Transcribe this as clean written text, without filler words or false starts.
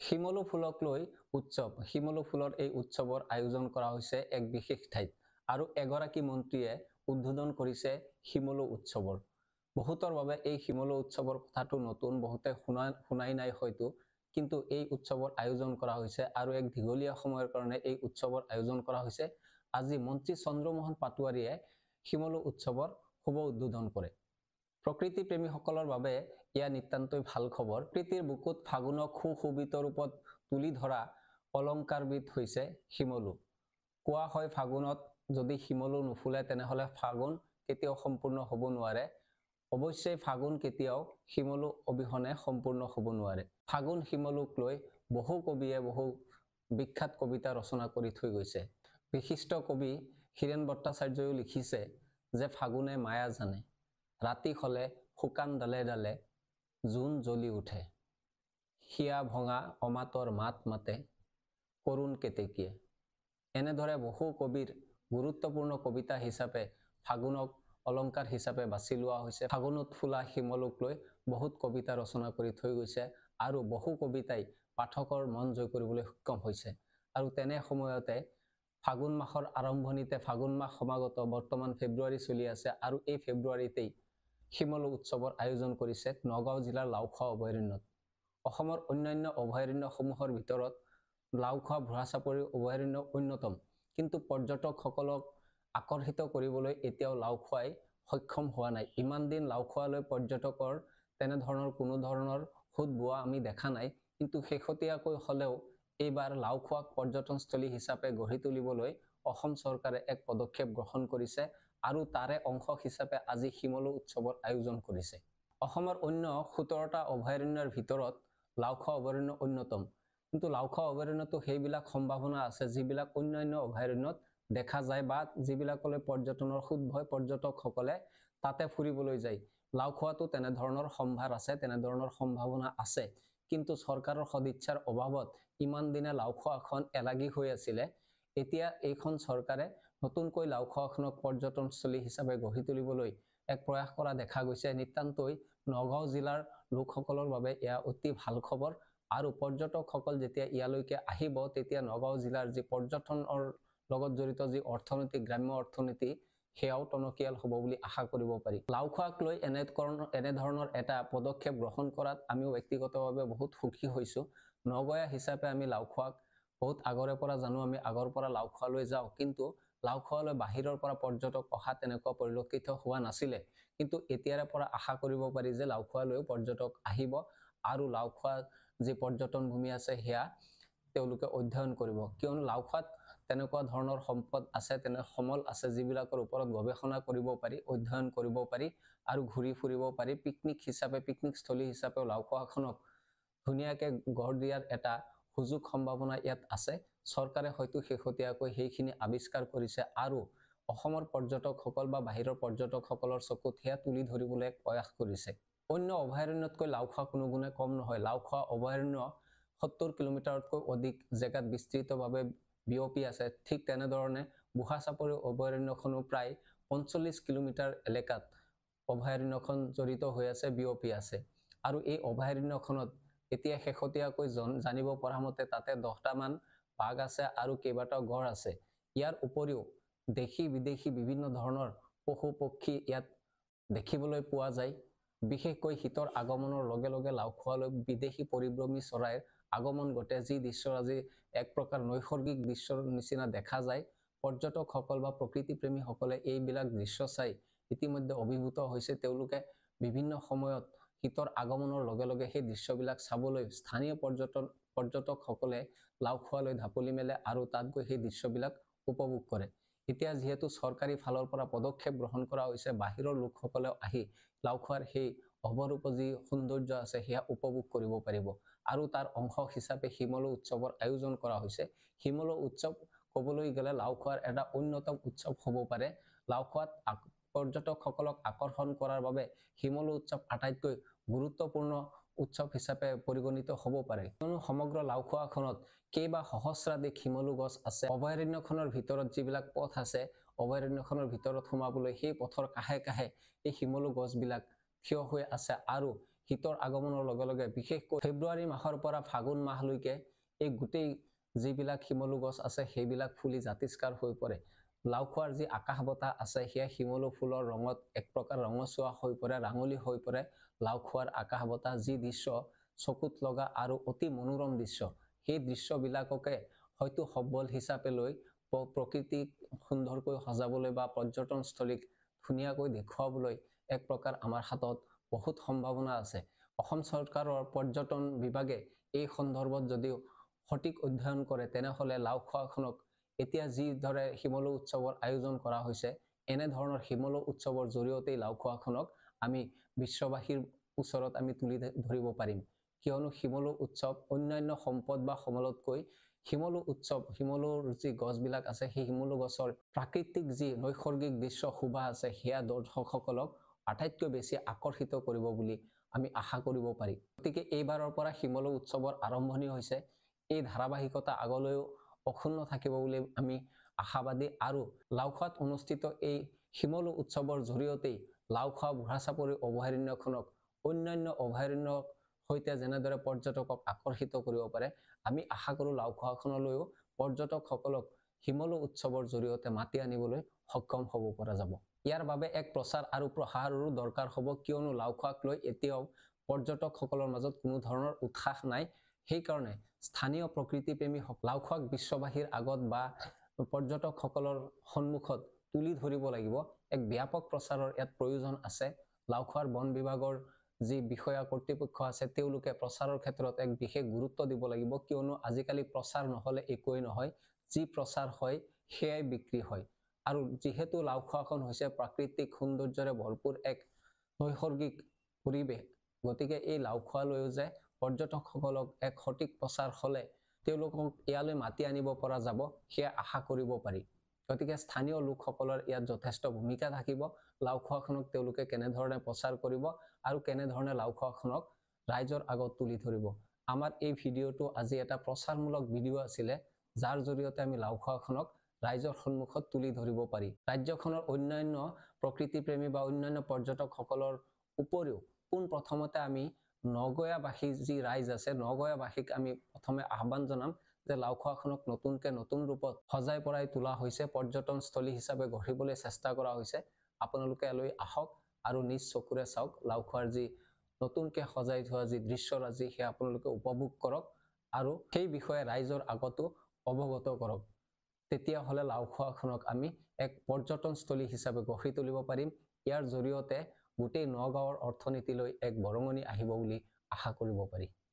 শিমলু ফুলক লৈ উৎসৱ। শিমলু ফুলৰ এই উৎসৱৰ আয়োজন কৰা হৈছে এক বিশেষ ঠাইত আৰু এগৰাকী মন্ত্ৰীয়ে উদ্বোধন কৰিছে শিমলু উৎসৱৰ। বহুতৰ বাবে এই শিমলু উৎসৱৰ কথাটো নতুন, বহুতে শুনাই নাই হয়তো, কিন্তু এই উৎসৱৰ আয়োজন কৰা হৈছে আৰু এক দীঘলীয়া সময়ৰ কাৰণে এই উৎসৱৰ আয়োজন কৰা হৈছে। আজি মন্ত্ৰী চন্দ্ৰমোহন পাটোৱাৰীয়ে শিমলু উৎসৱৰ শুভ উদ্বোধন কৰে। প্ৰকৃতি প্ৰেমীসকলৰ বাবে এয়া নিতান্তই ভাল খবৰ। প্ৰকৃতিৰ বুকুত ফাগুনক সুশোভিত ৰূপত তুলি ধৰা অলংকাৰবিধ হৈছে শিমলু। কোৱা হয় ফাগুনত যদি শিমলু নুফুলে তেনেহলে ফাগুন কেতিয়াও সম্পূৰ্ণ হ'ব নোৱাৰে। অৱশ্যে ফাগুন কেতিয়াও শিমলু অবিহনে সম্পূৰ্ণ হ'ব নোৱাৰে। ফাগুন শিমলুক লৈ বহু কবিয়ে বহু বিখ্যাত কবিতা ৰচনা কৰি থৈ গৈছে। বিশিষ্ট কবি হীৰেণ ভট্টাচাৰ্যও লিখিছে যে ফাগুনে মায়া জানে, ৰাতি হলে শুকান ডালে ডালে জোন জ্বলি উঠে, হিয়া ভঙা অমাতৰ মাত মাতে কৰুণ কেতেকীয়ে। এনেদৰে বহু কবিৰ গুৰুত্বপূৰ্ণ কবিতা হিচাপে ফাগুনক অলংকাৰ হিচাপে বাছি লোৱা হৈছে। ফাগুনত ফুলা শিমলুক লৈ বহুত কবিতা ৰচনা কৰি থৈ গৈছে আৰু বহু কবিতাই পাঠকৰ মন জয় কৰিবলৈ সক্ষম হৈছে। আৰু তেনে সময়তে ফাগুন মাহৰ আৰম্ভণিতে, ফাগুন মাহ সমাগত, বৰ্তমান ফেব্ৰুৱাৰী চলি আছে আৰু এই ফেব্ৰুৱাৰীতেই শিমলু উৎসৱৰ আয়োজন কৰিছে নগাঁও জিলাৰ লাওখোৱা অভয়াৰণ্যত। অসমৰ অন্যান্য অভয়াৰণ্যসমূহৰ ভিতৰত লাওখোৱা ভুৰাচাপৰি অভয়াৰণ্য অন্যতম, কিন্তু পৰ্যটকসকলক আকৰ্ষিত কৰিবলৈ এতিয়াও লাওখোৱাই সক্ষম হোৱা নাই। ইমান দিন লাওখোৱালৈ পৰ্যটকৰ তেনেধৰণৰ কোনো ধৰণৰ সোঁত বোৱা আমি দেখা নাই, কিন্তু শেহতীয়াকৈ হলেও এইবাৰ লাওখোৱাক পৰ্যটনস্থলী হিচাপে গঢ়ি তুলিবলৈ অসম চৰকাৰে এক পদক্ষেপ গ্ৰহণ কৰিছে আৰু তাৰে অংশ হিচাপে আজি শিমলু উৎসৱৰ আয়োজন কৰিছে। অসমৰ অন্য 17টা অভয়াৰণ্যৰ ভিতৰত লাওখোৱা অভয়াৰণ্য অন্যতম, কিন্তু লাওখোৱা অভয়াৰণ্যতো সেইবিলাক সম্ভাৱনা আছে যিবিলাক অন্যান্য অভয়াৰণ্যত দেখা যায় বা যিবিলাকলৈ পৰ্যটনৰ সুত ভয় পৰ্যটকসকলে তাতে ফুৰিবলৈ যায়। লাওখোৱাতো তেনেধৰণৰ সম্ভাৰ আছে, তেনেধৰণৰ সম্ভাৱনা আছে, কিন্তু চৰকাৰৰ সদিচ্ছাৰ অভাৱত ইমান দিনে লাওখোৱাখন এলাগী হৈ আছিলে। এতিয়া এইখন চৰকাৰে নতুনকৈ লাওখোৱাখনক পৰ্যটনস্থলী হিচাপে গঢ়ি তুলিবলৈ এক প্ৰয়াস কৰা দেখা গৈছে। নিতান্তই নগাঁও জিলাৰ লোকসকলৰ বাবে এয়া অতি ভাল খবৰ আৰু পৰ্যটকসকল যেতিয়া ইয়ালৈকে আহিব তেতিয়া নগাঁও জিলাৰ যি পৰ্যটনৰ লগত জড়িত যি অৰ্থনীতি, গ্ৰাম্য অৰ্থনীতি, সেয়াও টনকিয়াল হ'ব বুলি আশা কৰিব পাৰি। লাওখোৱাক লৈ এনেধৰণৰ এটা পদক্ষেপ গ্ৰহণ কৰাত আমিও ব্যক্তিগতভাৱে বহুত সুখী হৈছো। নগঞা হিচাপে আমি লাওখোৱাক বহুত আগৰে পৰা জানো, আমি আগৰ পৰা লাওখোৱালৈ যাওঁ, কিন্তু লাওখোৱালৈ বাহিৰৰ পৰা পৰ্যটক অহা তেনেকুৱা পৰিলক্ষিত হোৱা নাছিলে। কিন্তু এতিয়াৰে পৰা আশা কৰিব পাৰি যে লাওখোৱালৈও পৰ্যটক আহিব আৰু লাওখোৱা যি পৰ্যটন ভূমি আছে সেয়া তেওঁলোকে অধ্যয়ন কৰিব, কিয়নো লাওখোৱাত তেনেকুৱা ধৰণৰ সম্পদ আছে, তেনে সমল আছে যিবিলাকৰ ওপৰত গৱেষণা কৰিব পাৰি, অধ্যয়ন কৰিব পাৰি আৰু ঘূৰি ফুৰিব পাৰি। পিকনিক হিচাপে, পিকনিক স্থলী হিচাপেও লাওখোৱাখনক ধুনীয়াকে গঢ় দিয়াৰ এটা সুযোগ সম্ভাৱনা ইয়াত আছে। চৰকাৰে হয়তো শেহতীয়াকৈ সেইখিনি আৱিষ্কাৰ কৰিছে আৰু অসমৰ পৰ্যটকসকল বা বাহিৰৰ পৰ্যটকসকলৰ চকুত সেয়া তুলি ধৰিবলৈ এক প্ৰয়াস কৰিছে। অন্য অভয়াৰণ্যতকৈ লাওখোৱা কোনো গুণে কম নহয়। লাওখোৱা অভয়াৰণ্য 70 কিলোমিটাৰতকৈ অধিক জেগাত বিস্তৃতভাৱে বিয়পি আছে। ঠিক তেনেধৰণে বুঢ়াচাপৰি অভয়াৰণ্যখনো প্ৰায় 45 কিলোমিটাৰ এলেকাত অভয়াৰণ্যখন জড়িত হৈ আছে, বিয়পি আছে। আৰু এই অভয়াৰণ্যখনত এতিয়া শেহতীয়াকৈ জানিব পৰা মতে তাতে 10টা মান বাঘ আছে আৰু কেইবাটাও গড় আছে। ইয়াৰ উপৰিও দেশী বিদেশী বিভিন্ন ধৰণৰ পশু পক্ষী ইয়াত দেখিবলৈ পোৱা যায়। বিশেষকৈ শীতৰ আগমনৰ লগে লগে লাওখোৱালৈ বিদেশী পৰিভ্ৰমী চৰাইৰ আগমন ঘটে, যি দৃশ্য আজি এক প্ৰকাৰ নৈসৰ্গিক দৃশ্যৰ নিচিনা দেখা যায়। পৰ্যটকসকল বা প্ৰকৃতি প্ৰেমীসকলে এইবিলাক দৃশ্য চাই ইতিমধ্যে অভিভূত হৈছে। তেওঁলোকে বিভিন্ন সময়ত শীতৰ আগমনৰ লগে লগে সেই দৃশ্যবিলাক চাবলৈ স্থানীয় পৰ্যটকসকলে লাওখোৱালৈ ঢাপলি মেলে আৰু তাত গৈ সেই দৃশ্যবিলাক উপভোগ কৰে। এতিয়া যিহেতু চৰকাৰী ফালৰ পৰা পদক্ষেপ গ্ৰহণ কৰা হৈছে, বাহিৰৰ লোকসকলেও আহি লাওখোৱাৰ সেই অপৰূপ যি সৌন্দৰ্য আছে সেয়া উপভোগ কৰিব পাৰিব আৰু তাৰ অংশ হিচাপে শিমলু উৎসৱৰ আয়োজন কৰা হৈছে। শিমলু উৎসৱ ক'বলৈ গ'লে লাওখোৱাৰ এটা অন্যতম উৎসৱ হ'ব পাৰে। লাওখোৱাত পৰ্যটকসকলক আকৰ্ষণ কৰাৰ বাবে শিমলু উৎসৱ আটাইতকৈ গুৰুত্বপূৰ্ণ উৎসৱ হিচাপে পৰিগণিত হ'ব পাৰে, কিয়নো সমগ্ৰ লাওখোৱাখনত কেইবা সহস্ৰাধিক শিমলু গছ আছে। অভয়াৰণ্যখনৰ ভিতৰত যিবিলাক পথ আছে, অভয়াৰণ্যখনৰ ভিতৰত সোমাবলৈ সেই পথৰ কাষে কাষে এই শিমলু গছবিলাক থিয় হৈ আছে আৰু শীতৰ আগমনৰ লগে লগে বিশেষকৈ ফেব্ৰুৱাৰী মাহৰ পৰা ফাগুন মাহলৈকে এই গোটেই যিবিলাক শিমলু গছ আছে সেইবিলাক ফুলি জাতিষ্কাৰ হৈ পৰে। লাওখোৱাৰ যি আকাশ বতাহ আছে সেয়া শিমলু ফুলৰ ৰঙত এক প্ৰকাৰ ৰঙচুৱা হৈ পৰে, ৰাঙলী হৈ পৰে। লাওখোৱাৰ আকাশ বতাহ যি দৃশ্য চকুত লগা আৰু অতি মনোৰম দৃশ্য, সেই দৃশ্যবিলাককে হয়তো সবল হিচাপে লৈ প্ৰকৃতিক সুন্দৰকৈ সজাবলৈ বা পৰ্যটনস্থলীক ধুনীয়াকৈ দেখুৱাবলৈ এক প্ৰকাৰ আমাৰ হাতত বহুত সম্ভাৱনা আছে। অসম চৰকাৰৰ পৰ্যটন বিভাগে এই সন্দৰ্ভত যদিও সঠিক অধ্যয়ন কৰে তেনেহলে লাওখোৱাখনক এতিয়া যিদৰে শিমলু উৎসৱৰ আয়োজন কৰা হৈছে, এনেধৰণৰ শিমলু উৎসৱৰ জৰিয়তেই লাওখোৱাখনক আমি বিশ্ববাসীৰ ওচৰত আমি তুলি ধৰিব পাৰিম। কিয়নো শিমলু উৎসৱ অন্যান্য সম্পদ বা সমলতকৈ শিমলু উৎসৱ, শিমলুৰ যি গছবিলাক আছে সেই শিমলু গছৰ প্ৰাকৃতিক যি নৈসৰ্গিক দৃশ্য শোভা আছে সেয়া দৰ্শকসকলক আটাইতকৈ বেছি আকৰ্ষিত কৰিব বুলি আমি আশা কৰিব পাৰি। গতিকে এইবাৰৰ পৰা শিমলু উৎসৱৰ আৰম্ভণি হৈছে। এই ধাৰাবাহিকতা আগলৈও অক্ষুণ্ণ থাকিব বুলি আমি আশাবাদী আৰু লাওখোৱাত অনুষ্ঠিত এই শিমলু উৎসৱৰ জৰিয়তেই লাওখোৱা বুঢ়াচাপৰি অভয়াৰণ্যখনক অন্যান্য অভয়াৰণ্যৰ সৈতে যেনেদৰে পৰ্যটকক আকৰ্ষিত কৰিব পাৰে, আমি আশা কৰোঁ লাওখোৱাখনলৈও পৰ্যটকসকলক শিমলু উৎসৱৰ জৰিয়তে মাতি আনিবলৈ সক্ষম হ'ব পৰা যাব। ইয়াৰ বাবে এক প্ৰচাৰ আৰু প্ৰসাৰৰো দৰকাৰ হ'ব, কিয়নো লাওখোৱাক লৈ এতিয়াও পৰ্যটকসকলৰ মাজত কোনো ধৰণৰ উৎসাহ নাই। সেইকাৰণে স্থানীয় প্ৰকৃতিপ্ৰেমী লাওখোৱাক বিশ্ববাসীৰ আগত বা পৰ্যটকসকলৰ সন্মুখত তুলি ধৰিব লাগিব। এক ব্যাপক প্ৰচাৰৰ ইয়াত প্ৰয়োজন আছে। লাওখোৱাৰ বন বিভাগৰ যি বিষয়া কৰ্তৃপক্ষ আছে তেওঁলোকে প্ৰচাৰৰ ক্ষেত্ৰত এক বিশেষ গুৰুত্ব দিব লাগিব, কিয়নো আজিকালি প্ৰচাৰ নহলে একোৱেই নহয়। যি প্ৰচাৰ হয় সেয়াই বিক্ৰী হয়। আৰু যিহেতু লাওখোৱাখন হৈছে প্ৰাকৃতিক সৌন্দৰ্যৰে ভৰপূৰ এক নৈসৰ্গিক পৰিৱেশ, গতিকে এই লাওখোৱালৈও যে পৰ্যটকসকলক এক সঠিক প্ৰচাৰ হলে তেওঁলোকক ইয়ালৈ মাতি আনিব পৰা যাব সেয়া আশা কৰিব পাৰি। গতিকে স্থানীয় লোকসকলৰ ইয়াত যথেষ্ট ভূমিকা থাকিব। লাওখোৱাখনক তেওঁলোকে কেনেধৰণে প্ৰচাৰ কৰিব আৰু কেনেধৰণে লাওখোৱাখনক ৰাইজৰ আগত তুলি ধৰিব। আমাৰ এই ভিডিঅ'টো আজি এটা প্ৰচাৰমূলক ভিডিঅ' আছিলে, যাৰ জৰিয়তে আমি লাওখোৱাখনক ৰাইজৰ সন্মুখত তুলি ধৰিব পাৰি। ৰাজ্যখনৰ অন্যান্য প্ৰকৃতিপ্ৰেমী বা অন্যান্য পৰ্যটকসকলৰ উপৰিও পোনপ্ৰথমতে আমি নগৈয়াবাসী যি ৰাইজ আছে, নগৈয়াবাসীক আমি প্ৰথমে আহ্বান জনাম যে লাওখোৱাখনক নতুন ৰূপত সজাই পৰাই তোলা হৈছে, পৰ্যটনস্থলী হিচাপে গঢ়িবলৈ চেষ্টা কৰা হৈছে। আপোনালোকে ইয়ালৈ আহক আৰু নিজ চকুৰে চাওক লাওখোৱাৰ যি নতুনকৈ সজাই থোৱা যি দৃশ্যৰাজি সেয়া আপোনালোকে উপভোগ কৰক আৰু সেই বিষয়ে ৰাইজৰ আগতো অৱগত কৰক। তেতিয়াহ'লে লাওখোৱাখনক আমি এক পৰ্যটনস্থলী হিচাপে গঢ়ি তুলিব পাৰিম। ইয়াৰ জৰিয়তে গোটেই নগাঁৱৰ অৰ্থনীতিলৈ এক বৰঙণি আহিব বুলি আশা কৰিব পাৰি।